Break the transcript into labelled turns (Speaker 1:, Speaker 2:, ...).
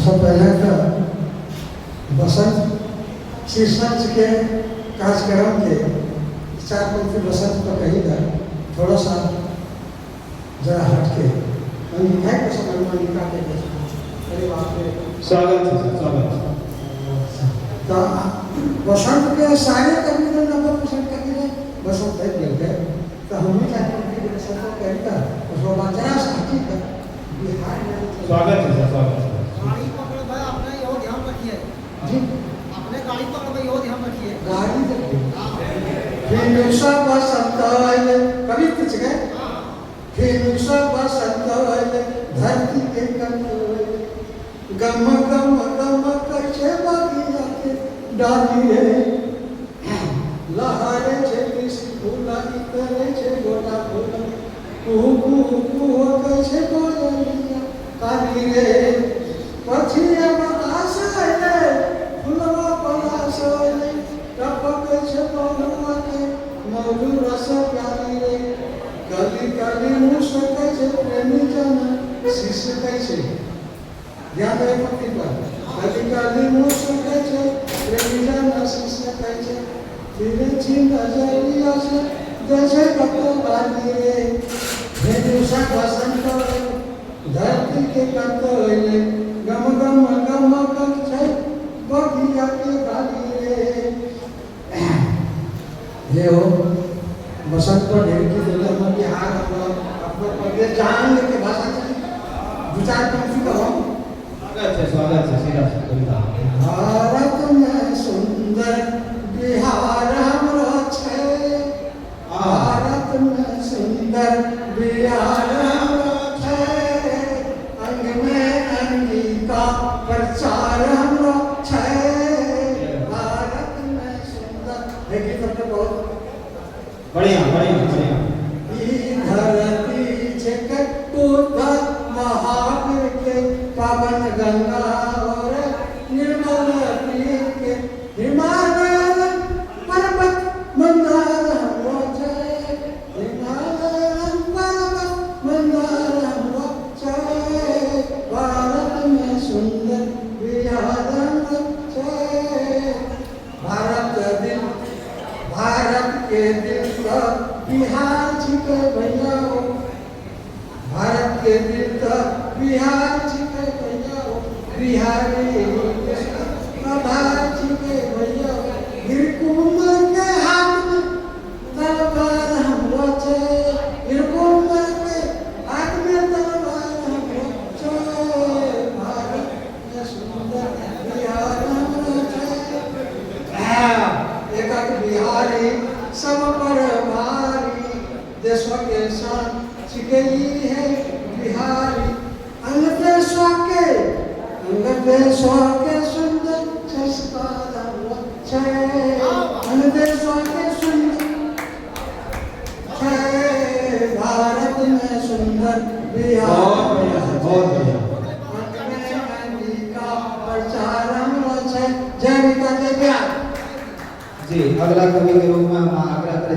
Speaker 1: सब पहले तो बसंत शीर्षक के कार्यक्रम के चार पंक्ति बसंत तो कही था, थोड़ा सा जरा हट के है को समझ में निकाल के अरे बाप रे
Speaker 2: स्वागत है स्वागत
Speaker 1: तो बसंत के सारे कवि ने नंबर पसंद करके बसंत है मिलते तो हम भी चाहते हैं कि बसंत कविता उसको जरा सा हकीकत बिहार में
Speaker 2: स्वागत है स्वागत है।
Speaker 3: गाड़ी पकड़ भाई आपने यो ध्यान रखिए
Speaker 1: जी
Speaker 3: अपने गाड़ी पकड़ भाई यो ध्यान रखिए
Speaker 1: गाड़ी देखिए फिनुसा बसंत आए कभी कुछ गए फिनुसा बसंत आए धरती के कंठ गम गम गम कछे बगिया के डाली रे लहरे छे कृषि फूला इतरे छे गोटा फूला कुहू कुहू कछे कोयलिया काली रे पछिया बतास आए फुलवा पलास आए टपक छे पहुआ के मधु रस प्याली रे गली गली मुसक छे प्रेमी जन शिश कैसे ध्यान रहे पक्की बात गली गली मुसक छे प्रेमी जन शिश कैसे तेरे छिन नजरिया से जैसे कतो बाली रे भेनुसा बसंत धरती के कंतोले गम गम गम गम छे बगिया के गाली रे ये हो बसंत को ढेर की दुनिया में बिहार अपना प्रदेश जान के भाषा दो चार पंक्ति कहो
Speaker 2: स्वागत है सीधा कविता।
Speaker 1: भारत में सुंदर बिहार हमरो छे भारत में सुंदर बिहार हमरो छे अंग में अंगिका प्रचार हमरो छे भारत में सुंदर है गीत तो बहुत
Speaker 2: बढ़िया बढ़िया बढ़िया।
Speaker 1: ई धरती जगत महावीर के पावन गंगा और निर्मल प्रिय के हिमालय पर्वत मंदार हमरो छे हिमालय पर्वत मंदार हमरो छे भारत में सुंदर बिहार हमरो छे भारत के दिल का बिहार छिके भैया हो भारत के दिल का बिहार छिके भैया हो बिहारी आधार छिके भैया हो गिरकुंवर के हाथ में तलवार हमरो छे गिरकुंवर के हाथ में तलवार हमरो छे भारत में सुंदर बिहार हमरो छे एक बिहारी सब पर भारी देश के शान छिकई है बिहारी अंग देश के सुंदर संस्कार छे अंग देश के सुंदर छे भारत में सुंदर बिहार
Speaker 2: बहुत बढ़िया
Speaker 1: प्रचार हमरो छे जय विकास जय बिहार।
Speaker 2: जी अगला कवि के रूप में हम